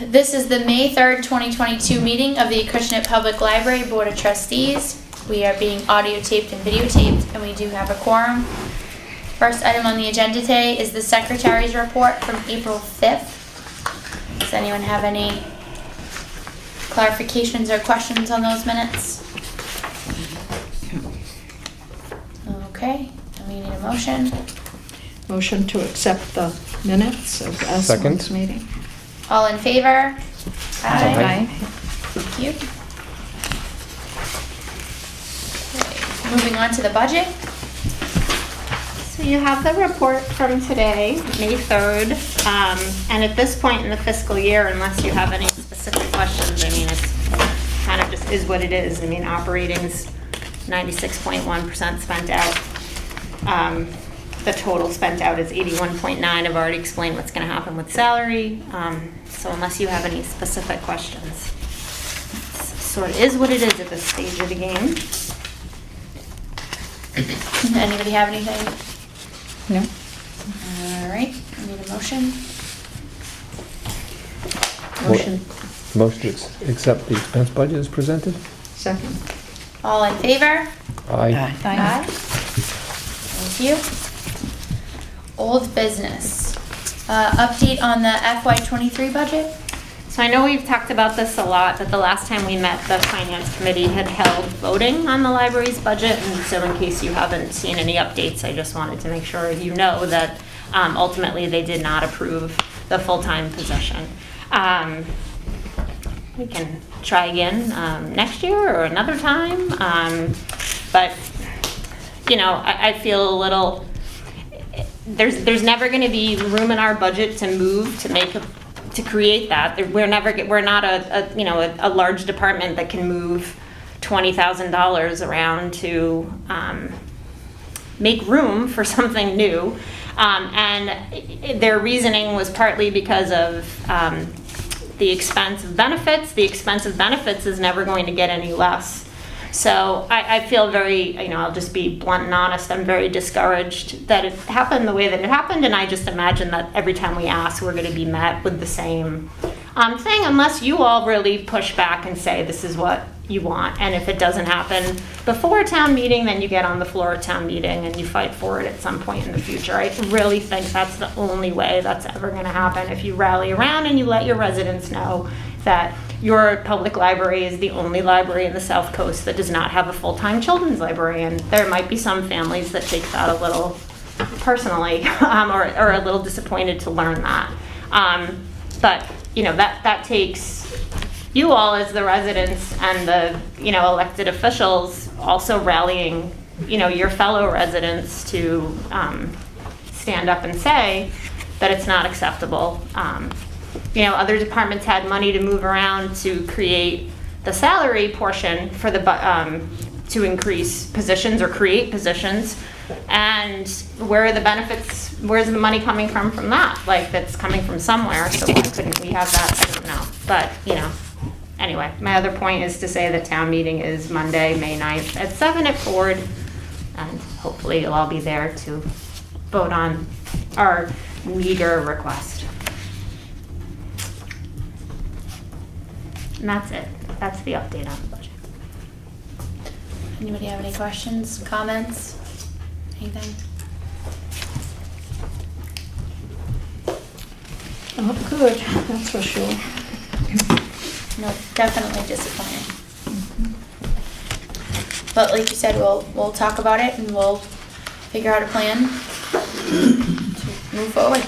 This is the May 3rd, 2022 meeting of the Acushnet Public Library Board of Trustees. We are being audio taped and videotaped, and we do have a quorum. First item on the agenda today is the Secretary's report from April 5th. Does anyone have any clarifications or questions on those minutes? Okay, then we need a motion. Motion to accept the minutes of last Second. month's meeting. All in favor? Aye. Thank you. Okay, moving on to the budget. So you have the report from today, May 3rd, and at this point in the fiscal year, unless you have any specific questions, I mean, it's kind of just is what it is. I mean, operating's 96.1% spent out. The total spent out is 81.9. I've already explained what's going to happen with salary, so unless you have any specific questions, it sort of is what it is at this stage of the game. Anybody have anything? No? All right, I need a motion. Motion. Motion to accept the expense budget as presented? Second. All in favor? Aye. Aye. Thank you. Old business. Update on the FY23 budget? So I know we've talked about this a lot, but the last time we met, the Finance Committee had held voting on the library's budget, and so in case you haven't seen any updates, I just wanted to make sure you know that ultimately they did not approve the full-time position. We can try again next year or another time, but you know, I feel a little, there's never going to be room in our budget to move to create that. We're not a large department that can move $20,000 around to make room for something new. And their reasoning was partly because of the expense of benefits. The expense of benefits is never going to get any less. So I feel very, I'll just be blunt and honest, I'm very discouraged that it happened the way that it happened, and I just imagine that every time we ask, we're going to be met with the same thing, unless you all really push back and say this is what you want. And if it doesn't happen before a town meeting, then you get on the floor at town meeting and you fight for it at some point in the future. I really think that's the only way that's ever going to happen, if you rally around and you let your residents know that your public library is the only library in the South Coast that does not have a full-time children's librarian. There might be some families that take that a little personally, or a little disappointed to learn that. But that takes you all as the residents and the elected officials also rallying your fellow residents to stand up and say that it's not acceptable. Other departments had money to move around to create the salary portion for the to increase positions or create positions, and where are the benefits? Where's the money coming from that? Like, that's coming from somewhere. So why couldn't we have that? I don't know. But anyway, my other point is to say that town meeting is Monday, May 9th at 7 at Ford, and hopefully you'll all be there to vote on our meager request. And that's it. That's the update on the budget. Anybody have any questions, comments, anything? Oh, good, that's for sure. No, definitely disappointing. But like you said, we'll talk about it and we'll figure out a plan to move forward.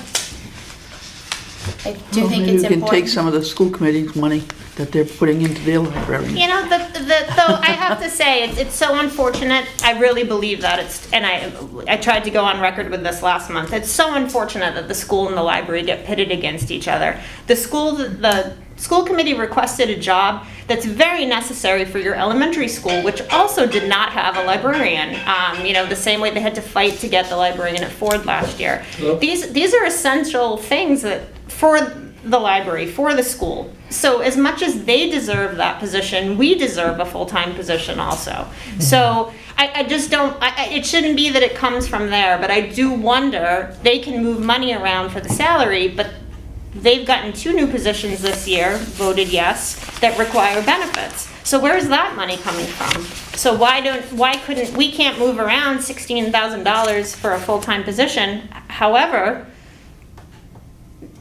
I do think it's Maybe we can take important. some of the school committee's money that they're putting into their library. Though I have to say, it's so unfortunate. I really believe that and I tried to go on record with this last month. It's so unfortunate that the school and the library get pitted against each other. The school committee requested a job that's very necessary for your elementary school, which also did not have a librarian. The same way they had to fight to get the librarian at Ford last year. These are essential things for the library, for the school. So as much as they deserve that position, we deserve a full-time position also. So I just don't, it shouldn't be that it comes from there, but I do wonder, they can move money around for the salary, but they've gotten 2 new positions this year, voted yes, that require benefits. So where's that money coming from? So we can't move around $16,000 for a full-time position. However,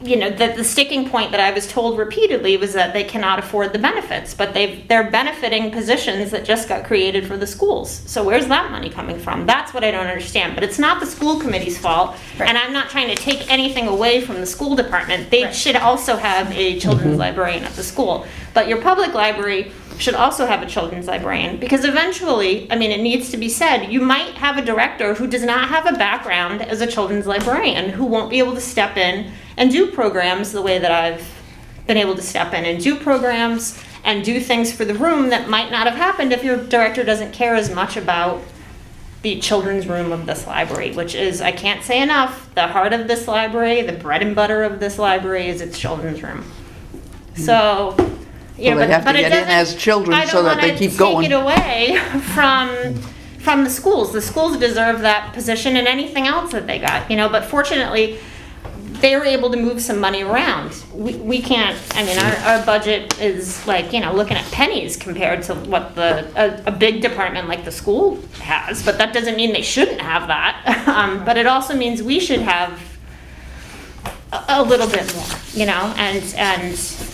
you know, the sticking point that I was told repeatedly was that they cannot afford the benefits, but they're benefiting positions that just got created for the schools. So where's that money coming from? That's what I don't understand. But it's not the school committee's fault, Right. and I'm not trying to take anything away from the school department. They Right. should also have a children's librarian at the school. But your public library should also have a children's librarian, because eventually, I mean, it needs to be said, you might have a director who does not have a background as a children's librarian, who won't be able to step in and do programs the way that I've been able to step in and do programs and do things for the room that might not have happened if your director doesn't care as much about the children's room of this library, which is, I can't say enough, the heart of this library, the bread and butter of this library is its children's room. So, you Well, know, they have to but it get in doesn't- as children I so don't that they wanna keep going. take it away from the schools. The schools deserve that position and anything else that they got, you know, but fortunately, they were able to move some money around. We can't, I mean, our budget is like, you know, looking at pennies compared to what a big department like the school has, but that doesn't mean they shouldn't have that. But it also means we should have a little bit more, you know, and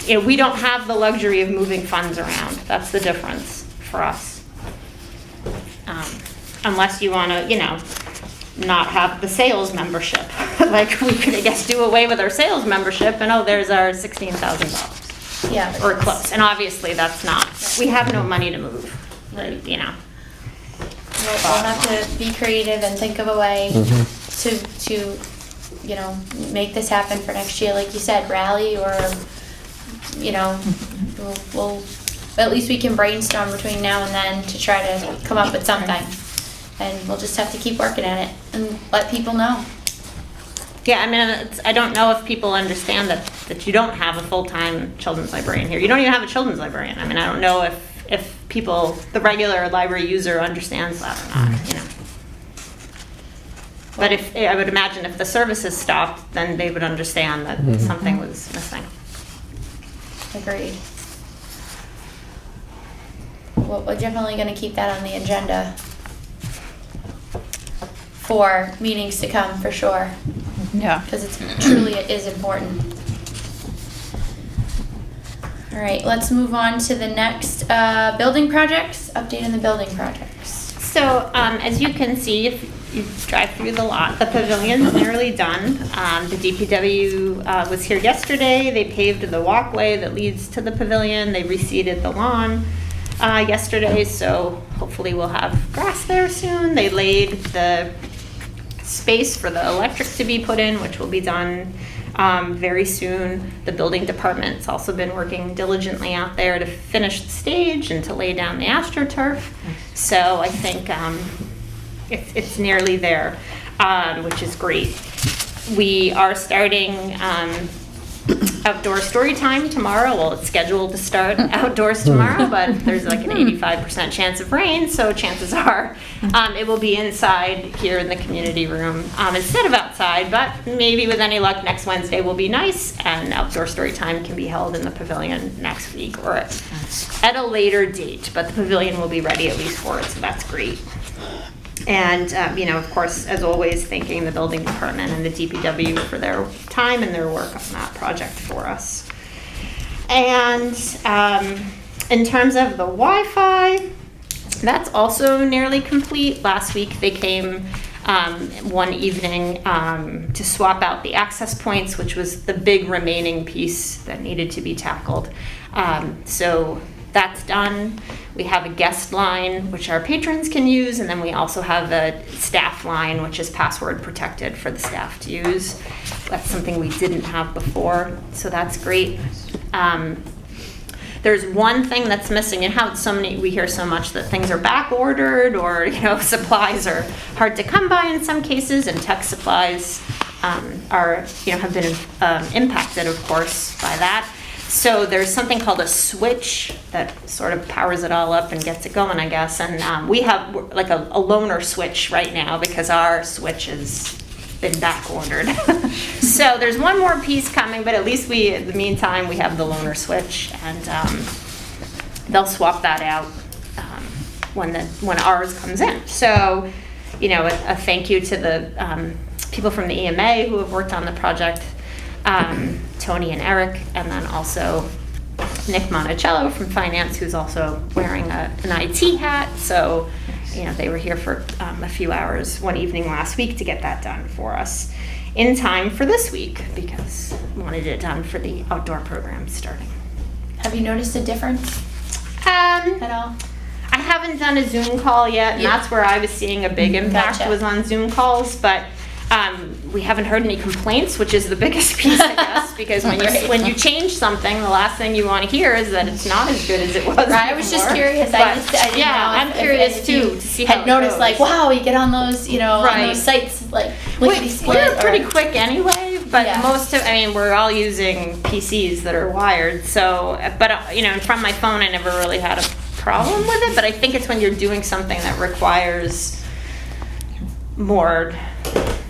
you know, we don't have the luxury of moving funds around. That's the difference for us. Unless you want to, you know, not have the sales membership. Like, we could, I guess, do away with our sales membership and, oh, there's our $16,000. Yeah. Or close. And obviously, that's not, we have no money to move, Right. you know. We'll have to be creative and think of a way to, you know, make this happen for next year. Like you said, rally or, you know, we'll at least we can brainstorm between now and then to try to come up with something. And we'll just have to keep working at it and let people know. Yeah, I mean, I don't know if people understand that you don't have a full-time children's librarian here. You don't even have a children's librarian. I mean, I don't know if people, the regular library user, understands that or not, you know. But I would imagine if the services stopped, then they would understand that something was missing. Agreed. Well, we're definitely gonna keep that on the agenda for meetings to come, for sure, Yeah. because it is important. All right, let's move on to the next building projects, update on the building projects. So, as you can see, if you drive through the lot, the pavilion's nearly done. The DPW was here yesterday. They paved the walkway that leads to the pavilion. They reseeded the lawn yesterday, so hopefully we'll have grass there soon. They laid the space for the electric to be put in, which will be done very soon. The building department's also been working diligently out there to finish the stage and to lay down the AstroTurf. So I think it's nearly there, which is great. We are starting outdoor story time tomorrow. Well, it's scheduled to start outdoors tomorrow, but there's like an 85% chance of rain, so chances are it will be inside here in the community room instead of outside, but maybe with any luck next Wednesday will be nice, and outdoor story time can be held in the pavilion next week or at a later date, but the pavilion will be ready at least for it, so that's great. And, you know, of course, as always, thanking the building department and the DPW for their time and their work on that project for us. And in terms of the Wi-Fi, that's also nearly complete. Last week they came one evening to swap out the access points, which was the big remaining piece that needed to be tackled. So that's done. We have a guest line, which our patrons can use, and then we also have a staff line, which is password protected for the staff to use. That's something we didn't have before, so that's great. There's one thing that's missing, and how we hear so much that things are back ordered, or, you know, supplies are hard to come by in some cases, and tech supplies have been impacted, of course, by that. So there's something called a switch that sort of powers it all up and gets it going, I guess. And we have like a loaner switch right now because our switch is been back ordered. So there's one more piece coming, but at least in the meantime, we have the loaner switch, and they'll swap that out when ours comes in. So, a thank you to the people from the EMA who have worked on the project, Tony and Eric, and then also Nick Monticello from finance, who's also wearing an IT hat. So, they were here for a few hours one evening last week to get that done for us in time for this week, because we wanted it done for the outdoor program starting. Have you noticed a difference at all? I haven't done a Zoom call yet, and that's where I was seeing a big impact, Gotcha. was on Zoom calls, but we haven't heard any complaints, which is the biggest piece, I guess, because when you change something, the last thing you want to hear is that it's not as good as it was before. I was just curious. I didn't know I'm curious too to see how had it noticed, goes. like, wow, you get on those, on Right. those sites, like, lickety split. We're pretty quick anyway, but Yeah. we're all using PCs that are wired, so, but, from my phone, I never really had a problem with it, but I think it's when you're doing something that requires more,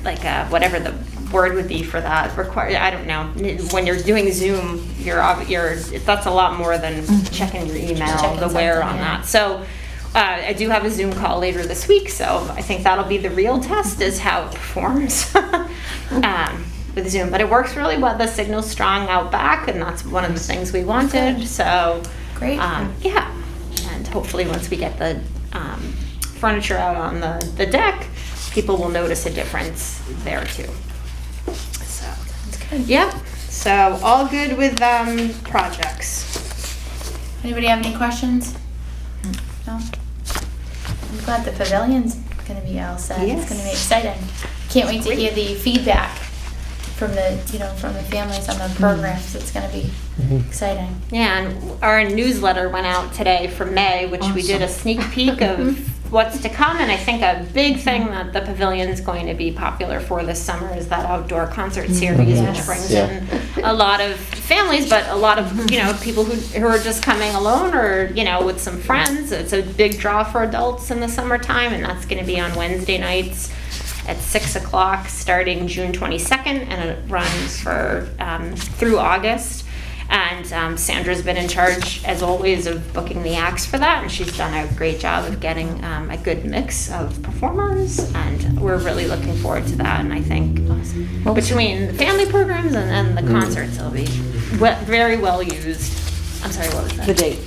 like, whatever the word would be for that, I don't know. When you're doing Zoom, that's a lot more than checking your email, Checking the wear on something, yeah. that. So, I do have a Zoom call later this week, so I think that'll be the real test, is how it performs with Zoom. But it works really well. The signal's strong out back, and that's one of the things we wanted. So, Great. yeah. And hopefully once we get the furniture out on the deck, people will notice a difference there too. So, That's good. yep. So all good with projects. Anybody have any questions? No? I'm glad the pavilion's gonna be all set. Yes. It's gonna be exciting. Can't wait to hear the feedback from the families on the programs. It's gonna be exciting. Yeah, and our newsletter went out today for May, which we did a sneak peek of what's to come. And I think a big thing that the pavilion's going to be popular for this summer is that outdoor concert series, Yes. which brings Yeah. in a lot of families, but a lot of people who are just coming alone or with some friends. It's a big draw for adults in the summertime, and that's going to be on Wednesday nights at 6 o'clock starting June 22nd, and it runs for through August. And Sandra's been in charge, as always, of booking the acts for that, and she's done a great job of getting a good mix of performers, and we're really looking forward to that. And I think between the family programs and then the concerts, it'll be very well used. I'm sorry, what was that? The date.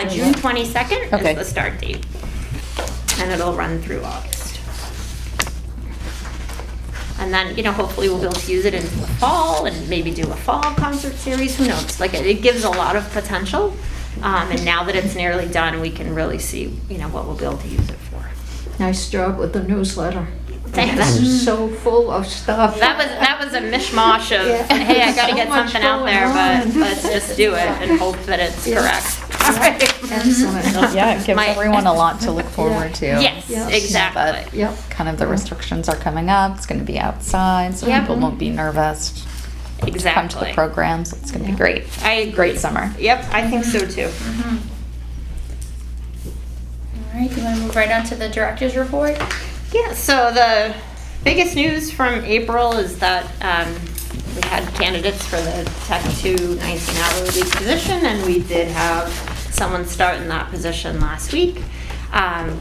June 22nd Okay. is the start date, and it'll run through August. And then, hopefully we'll be able to use it into the fall and maybe do a fall concert series. Who knows? Like, it gives a lot of potential. And now that it's nearly done, we can really see, what we'll be able to use it for. Nice job with the newsletter. Thanks. It's so full of stuff. That was a mishmash of, Yeah. hey, I gotta So get much something out there, going but on. let's just do it and hope that it's Yeah. correct. All right. Excellent. Yeah, it gives My- everyone a lot to look forward to. Yes, Yes. exactly. But Yep. kind of the restrictions are coming up. It's going to be outside, so Yep. people won't be nervous. Come to the Exactly. programs. It's going to be great. I agree. Great summer. Yep, I think so too. All right, do you want to move right on to the director's report? Yeah, so the biggest news from April is that we had candidates for the Tech 2 19-hour-a-week position, and we did have someone start in that position last week,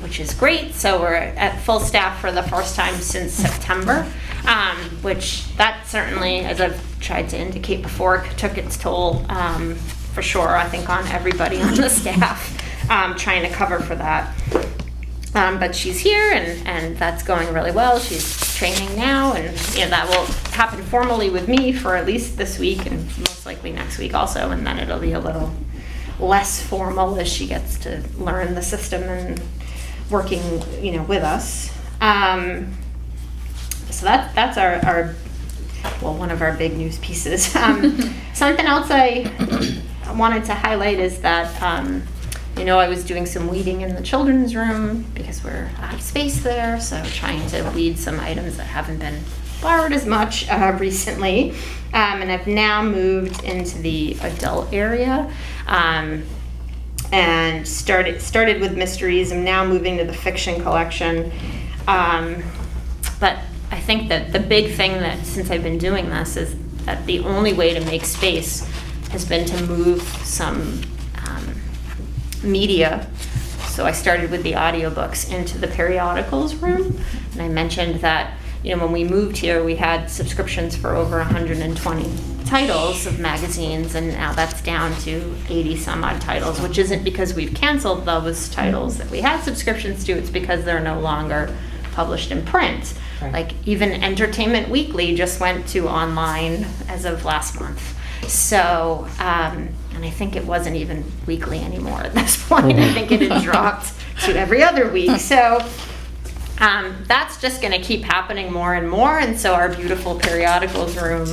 which is great. So we're at full staff for the first time since September, which that certainly, as I've tried to indicate before, took its toll for sure, I think, on everybody on the staff, trying to cover for that. But she's here, and that's going really well. She's training now, and that will happen formally with me for at least this week, and most likely next week also, and then it'll be a little less formal as she gets to learn the system and working, with us. So that's our one of our big news pieces. Something else I wanted to highlight is that I was doing some weeding in the children's room because we're out of space there, so trying to weed some items that haven't been borrowed as much recently. And I've now moved into the adult area and started with mysteries. I'm now moving to the fiction collection. But I think that the big thing that, since I've been doing this, is that the only way to make space has been to move some media. So I started with the audiobooks into the periodicals room. And I mentioned that, when we moved here, we had subscriptions for over 120 titles of magazines, and now that's down to 80 some odd titles, which isn't because we've canceled those titles that we had subscriptions to, it's because they're no longer published in print. Right. Like even Entertainment Weekly just went to online as of last month. So, and I think it wasn't even weekly anymore at this point. I think it had dropped to every other week. So that's just going to keep happening more and more. And so our beautiful periodicals room,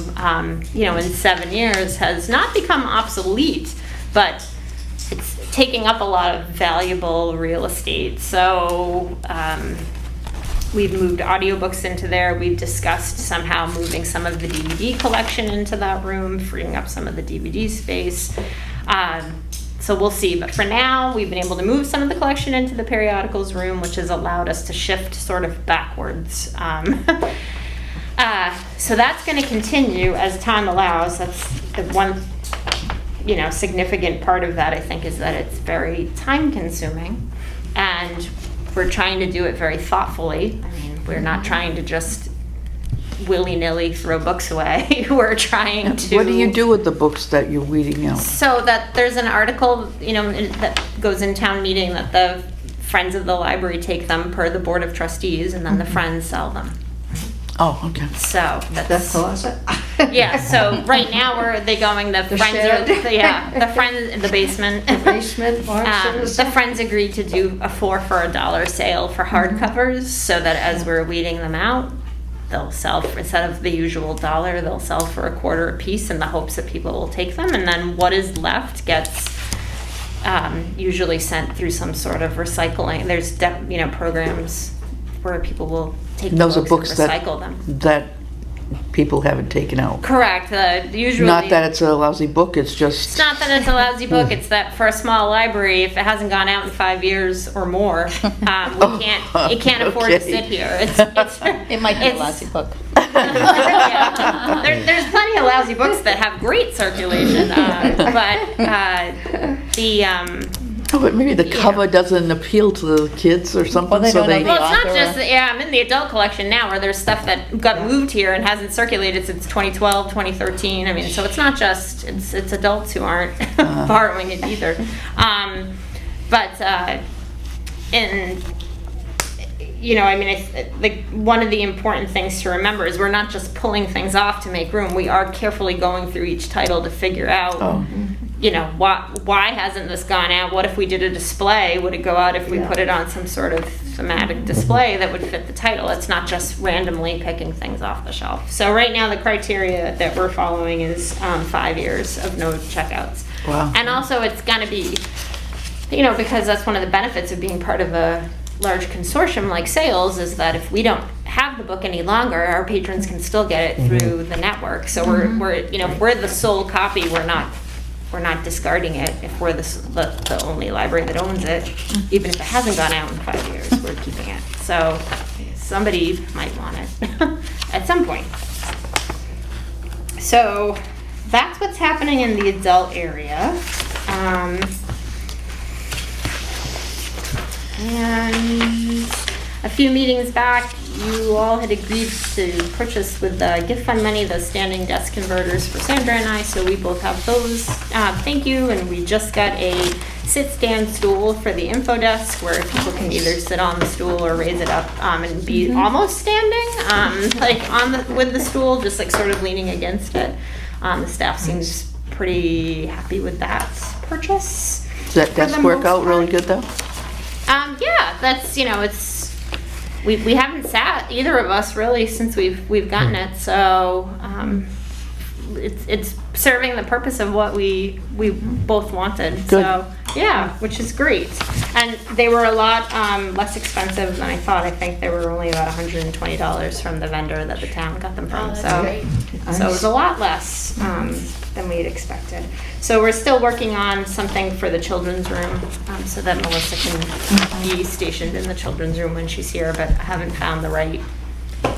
in 7 years has not become obsolete, but it's taking up a lot of valuable real estate. So we've moved audiobooks into there. We've discussed somehow moving some of the DVD collection into that room, freeing up some of the DVD space. So we'll see. But for now, we've been able to move some of the collection into the periodicals room, which has allowed us to shift sort of backwards. So that's going to continue as time allows. That's the one, significant part of that, I think, is that it's very time consuming. And we're trying to do it very thoughtfully. I mean, we're not trying to just willy-nilly throw books away. We're trying to... What do you do with the books that you're weeding out? So that there's an article, that goes in town meeting that the Friends of the Library take them per the Board of Trustees, and then the Friends sell them. Oh, okay. So That that's... closet? Yeah, so right now the Friends shed? are, the Friends in the basement. Basement boxes? The Friends agreed to do a 4 for $1 sale for hardcovers, so that as we're weeding them out, they'll sell for, instead of the usual $1, they'll sell for a quarter a piece in the hopes that people will take them, and then what is left gets usually sent through some sort of recycling. There's programs where people will take Those the are books books and recycle them. that people haven't taken out. Correct. Usually, Not that it's a lousy book, it's just... it's not that it's a lousy book. It's that for a small library, if it hasn't gone out in 5 years or more, it can't afford to Okay. sit here. It might be a it's- lousy book. Yeah. There's plenty of lousy books that have great circulation, Oh, but maybe the cover doesn't appeal to the kids or something, Well, they so don't they... know well, it's not author. just, I'm in the adult collection now where there's stuff that got moved here and hasn't circulated since 2012, 2013. I mean, so it's not just, it's adults who aren't borrowing it either. One of the important things to remember is we're not just pulling things off to make room. We are carefully going through each title to figure out, Oh. why hasn't this gone out? What if we did a display? Would it go out if we put it on some sort of thematic display that would fit the title? It's not just randomly picking things off the shelf. So right now the criteria that we're following is 5 years of no checkouts. Wow. And also it's going to be, because that's one of the benefits of being part of a large consortium like Sales, is that if we don't have the book any longer, our patrons can still get it through the network. So we're if we're the sole copy, we're not discarding it. If we're the only library that owns it, even if it hasn't gone out in 5 years, we're keeping it. So somebody might want it at some point. So that's what's happening in the adult area. And a few meetings back, you all had agreed to purchase with the gift fund money those standing desk converters for Sandra and I, so we both have those. Thank you, and we just got a sit-stand stool for the info desk where people can either sit on the stool or raise it up and be almost standing, with the stool, just like sort of leaning against it. The staff seems pretty happy with that purchase. Does that desk work out really good, though? Yeah, that's, we haven't sat, either of us really, since we've gotten it, so it's serving the purpose of what we both wanted. Good. So yeah, which is great. And they were a lot less expensive than I thought. I think they were only about $120 from the vendor that the town got them from. Oh, that's so great. so it was a lot less than we'd expected. So we're still working on something for the children's room, so that Melissa can be stationed in the children's room when she's here, but I haven't found the right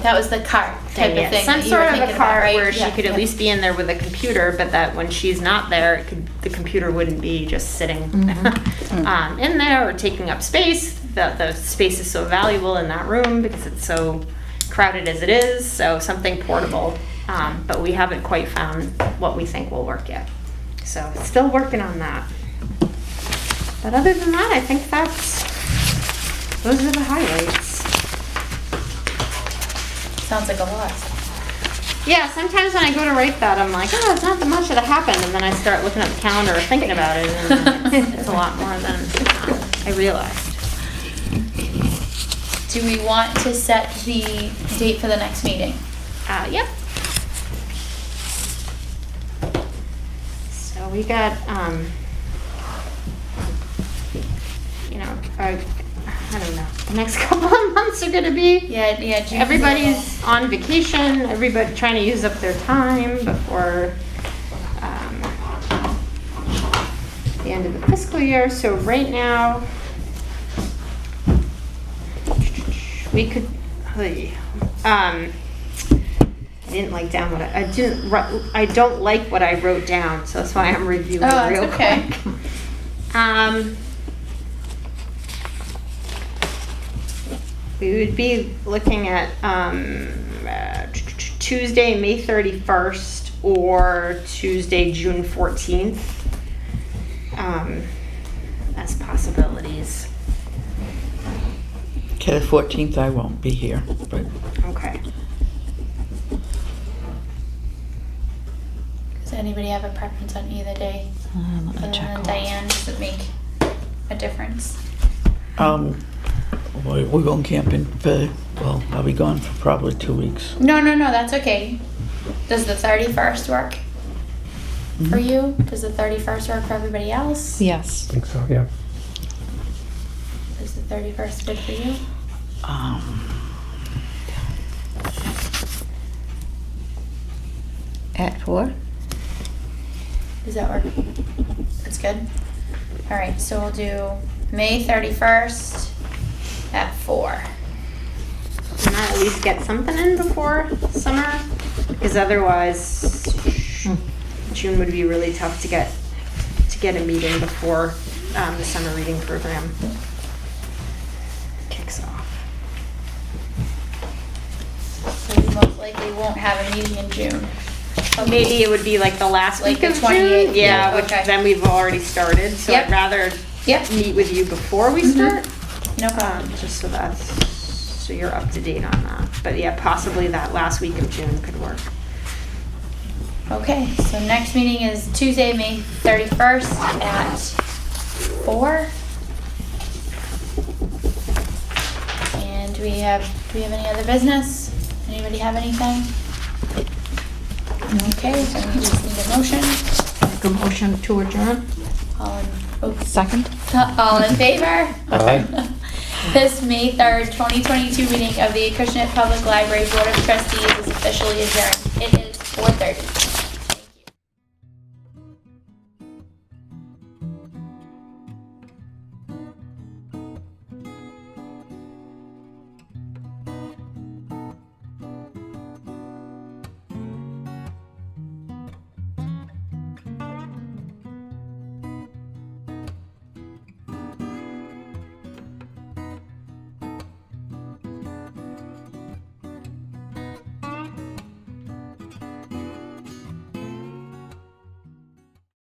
that was the cart type of Yeah, thing. some that you were sort of thinking a about, cart right? where she Yeah, could at yeah. least be in there with a computer, but that when she's not there, the computer wouldn't be just sitting in there or taking up space. The space is so valuable in that room because it's so crowded as it is. So something portable, but we haven't quite found what we think will work yet. So still working on that. But other than that, I think those are the highlights. Sounds like a lot. Yeah, sometimes when I go to write that, I'm like, oh, it's not that much that happened, and then I start looking at the calendar or thinking about it, and it's a lot more than I realized. Do we want to set the date for the next meeting? Yep. So we got, I don't know, the next couple of months are gonna be. Yeah, June. Everybody's on vacation, everybody trying to use up their time before the end of the fiscal year. So right now, we could, I didn't like down what I don't like what I wrote down, so that's why I'm reviewing Oh, that's real okay. quick. We would be looking at Tuesday, May 31st, or Tuesday, June 14th, as possibilities. Okay, the 14th I won't be here, but Okay. Does anybody have a preference on either day? Let me Other check. than Diane, does it make a difference? we're going camping for, well, I'll be gone for probably 2 weeks. No, that's okay. Does the 31st work for you? Does the 31st work for everybody else? Yes. I think so, yeah. Is the 31st good for you? At 4? Does that work? That's good? All right, so we'll do May 31st at 4. Can I at least get something in before summer? Because otherwise, June would be really tough to get a meeting before the summer reading program kicks off. So we most likely won't have a meeting in June. Maybe it would be like the last Like week the of 28th, June. yeah, which okay. then we've already started. So Yep. I'd rather Yep, meet with you before we start, no problem. just so you're up to date on that. But yeah, possibly that last week of June could work. Okay, so next meeting is Tuesday, May 31st at 4. And do we have any other business? Anybody have anything? Okay, then we just need a motion. Make a motion to adjourn? Second? All in favor? Aye. This May 3rd, 2022 meeting of the Acushnet Public Library Board of Trustees is officially adjourned. It is 4:30.